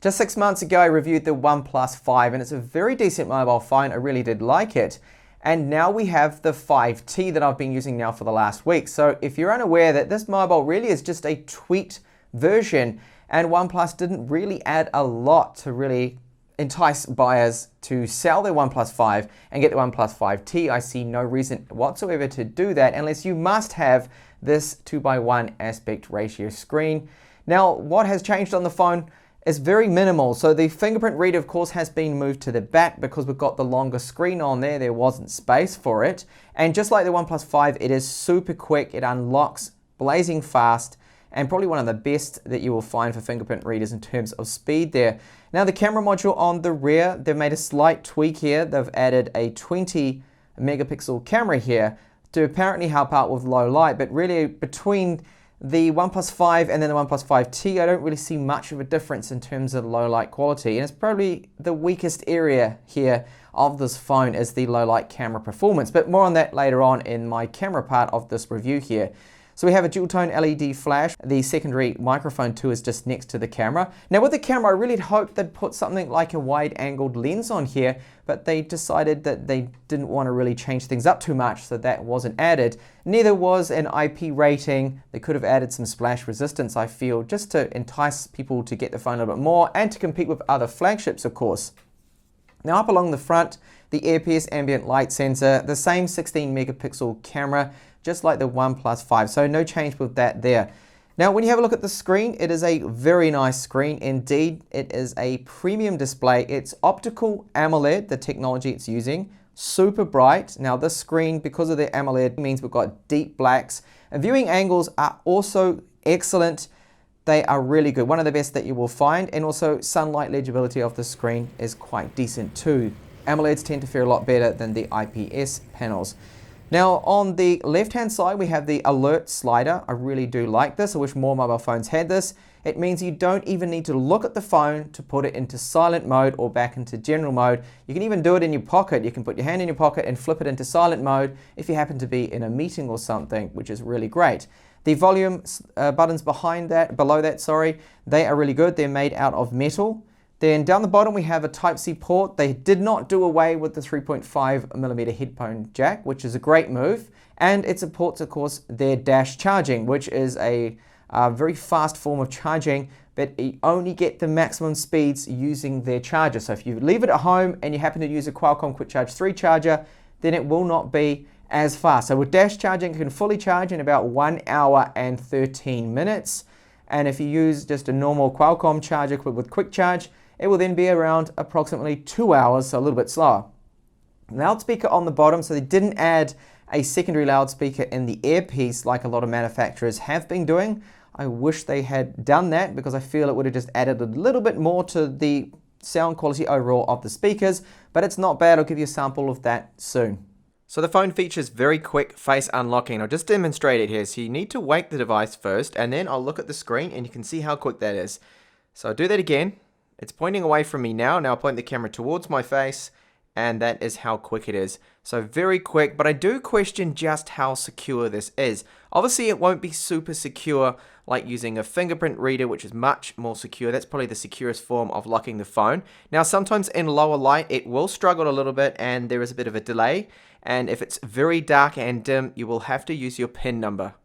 Just 6 months ago, I reviewed the OnePlus 5, and it's a very decent mobile phone. I really did like it. And now we have the 5T that I've been using now for the last week. So if you're unaware that this mobile really is just a tweaked version, and OnePlus didn't really add a lot to really entice buyers to sell their OnePlus 5 and get the OnePlus 5T, I see no reason whatsoever to do that unless you must have this 2:1 aspect ratio screen. Now, what has changed on the phone is very minimal. So the fingerprint reader, of course, has been moved to the back because we've got the longer screen on there. There wasn't space for it. And just like the OnePlus 5, it is super quick. It unlocks blazing fast, and probably one of the best that you will find for fingerprint readers in terms of speed there. Now, the camera module on the rear, they've made a slight tweak here. They've added a 20 megapixel camera here to apparently help out with low light, but really between the OnePlus 5 and then the OnePlus 5T, I don't really see much of a difference in terms of low light quality. And it's probably the weakest area here of this phone is the low light camera performance, but more on that later on in my camera part of this review here. So we have a dual tone LED flash. The secondary microphone too is just next to the camera. Now with the camera, I really hoped they'd put something like a wide angled lens on here, but they decided that they didn't want to really change things up too much, so that wasn't added. Neither was an IP rating. They could have added some splash resistance, I feel, just to entice people to get the phone a little bit more and to compete with other flagships, of course. Now up along the front, the earpiece ambient light sensor, the same 16 megapixel camera, just like the OnePlus 5, so no change with that there. Now when you have a look at the screen, it is a very nice screen indeed. It is a premium display. It's optical AMOLED, the technology it's using, super bright. Now this screen, because of the AMOLED, means we've got deep blacks. And viewing angles are also excellent. They are really good, one of the best that you will find, and also sunlight legibility of the screen is quite decent too. AMOLEDs tend to fare a lot better than the IPS panels. Now on the left hand side we have the alert slider. I really do like this. I wish more mobile phones had this. It means you don't even need to look at the phone to put it into silent mode or back into general mode. You can even do it in your pocket. You can put your hand in your pocket and flip it into silent mode if you happen to be in a meeting or something, which is really great. The volume buttons below that, they are really good. They're made out of metal. Then down the bottom we have a Type-C port. They did not do away with the 3.5mm headphone jack, which is a great move. And it supports, of course, their dash charging, which is a very fast form of charging, but you only get the maximum speeds using their charger. So if you leave it at home and you happen to use a Qualcomm Quick Charge 3 charger, then it will not be as fast. So with dash charging, you can fully charge in about 1 hour and 13 minutes. And if you use just a normal Qualcomm charger with Quick Charge, it will then be around approximately 2 hours, so a little bit slower. Loudspeaker on the bottom, so they didn't add a secondary loudspeaker in the earpiece like a lot of manufacturers have been doing. I wish they had done that because I feel it would have just added a little bit more to the sound quality overall of the speakers, but it's not bad. I'll give you a sample of that soon. So the phone features very quick face unlocking. I'll just demonstrate it here. So you need to wake the device first, and then I'll look at the screen and you can see how quick that is. So I'll do that again. It's pointing away from me now. Now I'll point the camera towards my face, and that is how quick it is. So very quick, but I do question just how secure this is. Obviously it won't be super secure like using a fingerprint reader, which is much more secure. That's probably the securest form of locking the phone. Now sometimes in lower light it will struggle a little bit and there is a bit of a delay. And if it's very dark and dim, you will have to use your PIN number.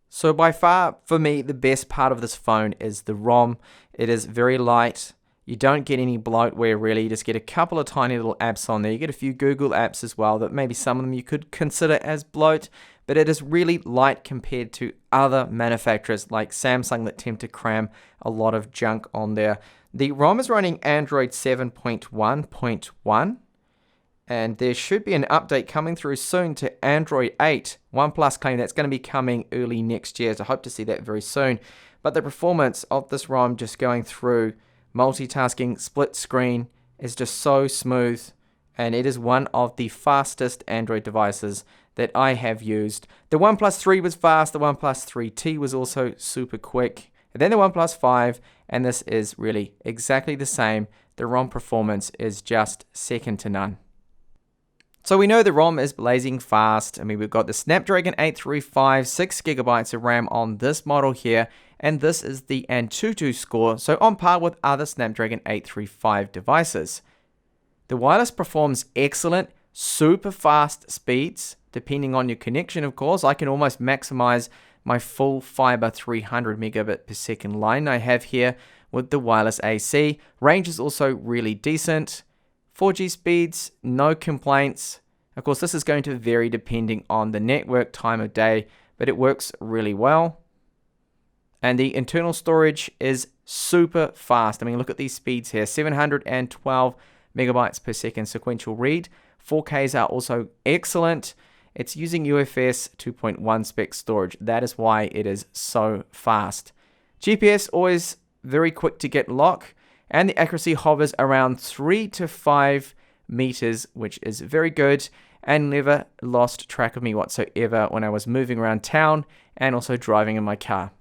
So by far, for me, the best part of this phone is the ROM. It is very light. You don't get any bloatware really, you just get a couple of tiny little apps on there. You get a few Google apps as well that maybe some of them you could consider as bloat, but it is really light compared to other manufacturers like Samsung that tend to cram a lot of junk on there. The ROM is running Android 7.1.1, and there should be an update coming through soon to Android 8. OnePlus claim that's going to be coming early next year, so I hope to see that very soon. But the performance of this ROM just going through multitasking, split screen is just so smooth, and it is one of the fastest Android devices that I have used. The OnePlus 3 was fast, the OnePlus 3T was also super quick, and then the OnePlus 5, and this is really exactly the same. The ROM performance is just second to none. So we know the ROM is blazing fast. I mean, we've got the Snapdragon 835, 6GB of RAM on this model here, and this is the Antutu score, so on par with other Snapdragon 835 devices. The wireless performs excellent, super fast speeds, depending on your connection, of course. I can almost maximize my full fiber 300 megabit per second line I have here with the wireless AC. Range is also really decent. 4G speeds, no complaints. Of course, this is going to vary depending on the network, time of day, but it works really well. And the internal storage is super fast. I mean, look at these speeds here, 712 megabytes per second sequential read. 4Ks are also excellent. It's using UFS 2.1 spec storage. That is why it is so fast. GPS always very quick to get lock, and the accuracy hovers around 3 to 5 meters, which is very good, and never lost track of me whatsoever when I was moving around town and also driving in my car.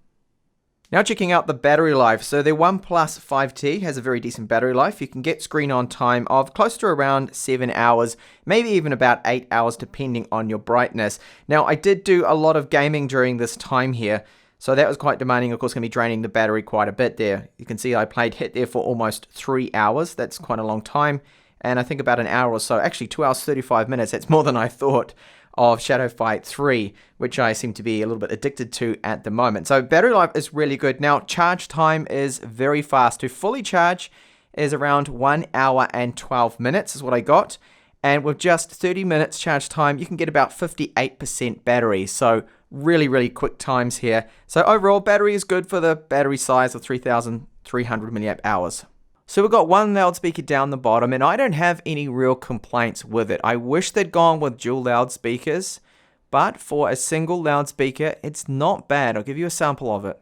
Now checking out the battery life. So the OnePlus 5T has a very decent battery life. You can get screen on time of close to around 7 hours, maybe even about 8 hours depending on your brightness. Now I did do a lot of gaming during this time here, so that was quite demanding. Of course, going to be draining the battery quite a bit there. You can see I played Hit there for almost 3 hours. That's quite a long time. And I think about an hour or so, actually 2 hours 35 minutes. That's more than I thought of Shadow Fight 3, which I seem to be a little bit addicted to at the moment. So battery life is really good. Now charge time is very fast. To fully charge is around 1 hour and 12 minutes is what I got. And with just 30 minutes charge time, you can get about 58% battery. So really, really quick times here. So overall, battery is good for the battery size of 3,300 milliamp hours. So we've got one loudspeaker down the bottom, and I don't have any real complaints with it. I wish they'd gone with dual loudspeakers, but for a single loudspeaker, it's not bad. I'll give you a sample of it.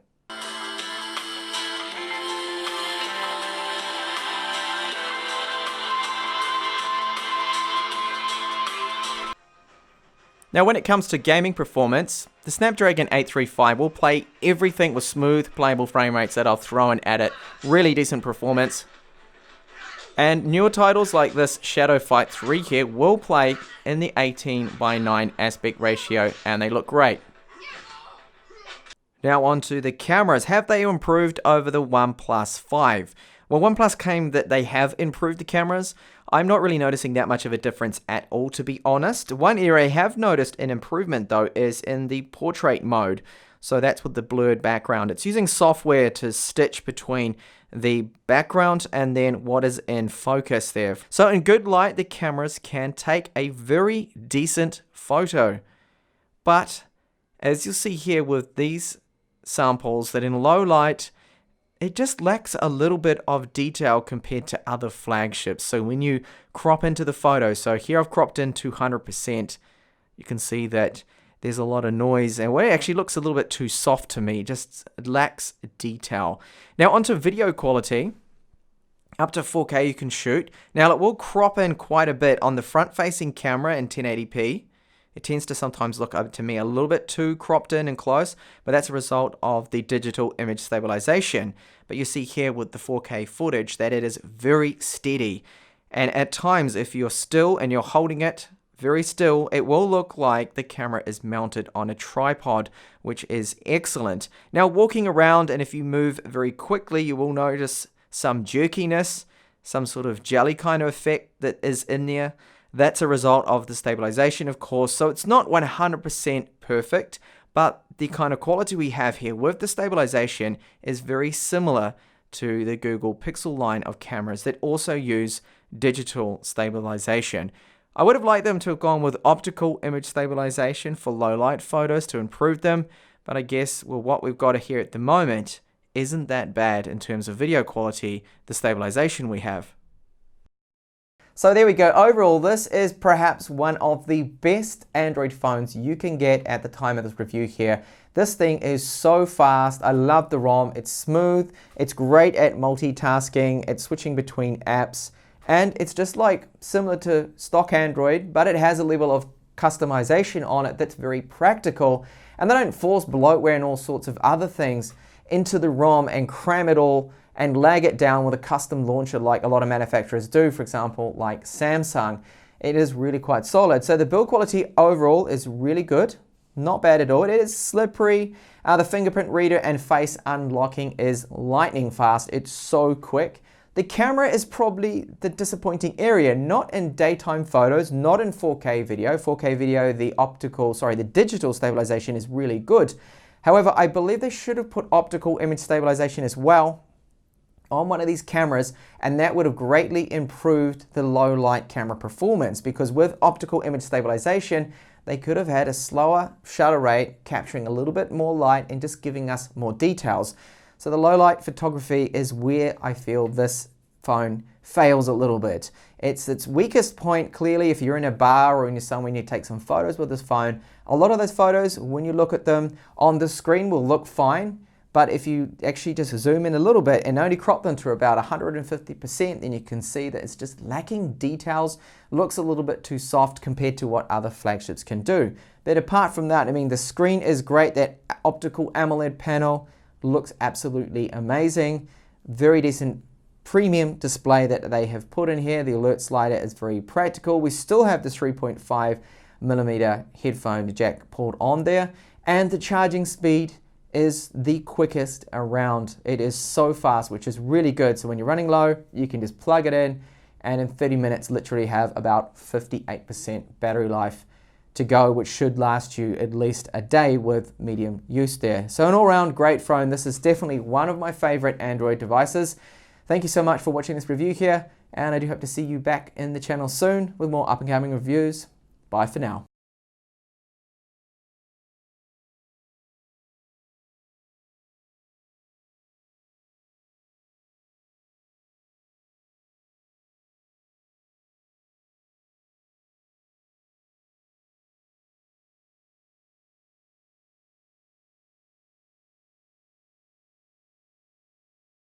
Now when it comes to gaming performance, the Snapdragon 835 will play everything with smooth, playable frame rates that I've thrown at it. Really decent performance. And newer titles like this Shadow Fight 3 here will play in the 18:9 aspect ratio, and they look great. Now on to the cameras. Have they improved over the OnePlus 5? Well, OnePlus claimed that they have improved the cameras. I'm not really noticing that much of a difference at all, to be honest. One area I have noticed an improvement, though, is in the portrait mode. So that's with the blurred background. It's using software to stitch between the background and then what is in focus there. So in good light, the cameras can take a very decent photo. But as you'll see here with these samples, that in low light, it just lacks a little bit of detail compared to other flagships. So when you crop into the photo, so here I've cropped in 200%, you can see that there's a lot of noise, and it actually looks a little bit too soft to me. Just lacks detail. Now onto video quality. Up to 4K you can shoot. Now it will crop in quite a bit on the front-facing camera in 1080p. It tends to sometimes look up to me a little bit too cropped in and close, but that's a result of the digital image stabilization. But you see here with the 4K footage that it is very steady. And at times, if you're still and you're holding it very still, it will look like the camera is mounted on a tripod, which is excellent. Now walking around, and if you move very quickly, you will notice some jerkiness, some sort of jelly kind of effect that is in there. That's a result of the stabilization, of course. So it's not 100% perfect, but the kind of quality we have here with the stabilization is very similar to the Google Pixel line of cameras that also use digital stabilization. I would have liked them to have gone with optical image stabilization for low light photos to improve them, but I guess well, what we've got here at the moment isn't that bad in terms of video quality, the stabilization we have. So there we go. Overall, this is perhaps one of the best Android phones you can get at the time of this review here. This thing is so fast. I love the ROM. It's smooth. It's great at multitasking. It's switching between apps. And it's just like similar to stock Android, but it has a level of customization on it that's very practical. And they don't force bloatware and all sorts of other things into the ROM and cram it all and lag it down with a custom launcher like a lot of manufacturers do, for example, like Samsung. it is really quite solid. So the build quality overall is really good. Not bad at all. It is slippery. The fingerprint reader and face unlocking is lightning fast. It's so quick. The camera is probably the disappointing area, not in daytime photos, not in 4K video. 4K video, the digital stabilization is really good. However, I believe they should have put optical image stabilization as well on one of these cameras, and that would have greatly improved the low light camera performance, because with optical image stabilization, they could have had a slower shutter rate, capturing a little bit more light and just giving us more details. So the low light photography is where I feel this phone fails a little bit. It's its weakest point, clearly, if you're in a bar or you're somewhere and you take some photos with this phone. A lot of those photos, when you look at them on the screen, will look fine. But if you actually just zoom in a little bit and only crop them to about 150%, then you can see that it's just lacking details, looks a little bit too soft compared to what other flagships can do. But apart from that, I mean, the screen is great. That optical AMOLED panel looks absolutely amazing. Very decent premium display that they have put in here. The alert slider is very practical. We still have the 3.5mm headphone jack pulled on there, and the charging speed is the quickest around. It is so fast, which is really good. So when you're running low, you can just plug it in, and in 30 minutes literally have about 58% battery life to go, which should last you at least a day with medium use there. So an all-round great phone. This is definitely one of my favorite Android devices. Thank you so much for watching this review here, and I do hope to see you back in the channel soon with more up-and-coming reviews. Bye for now.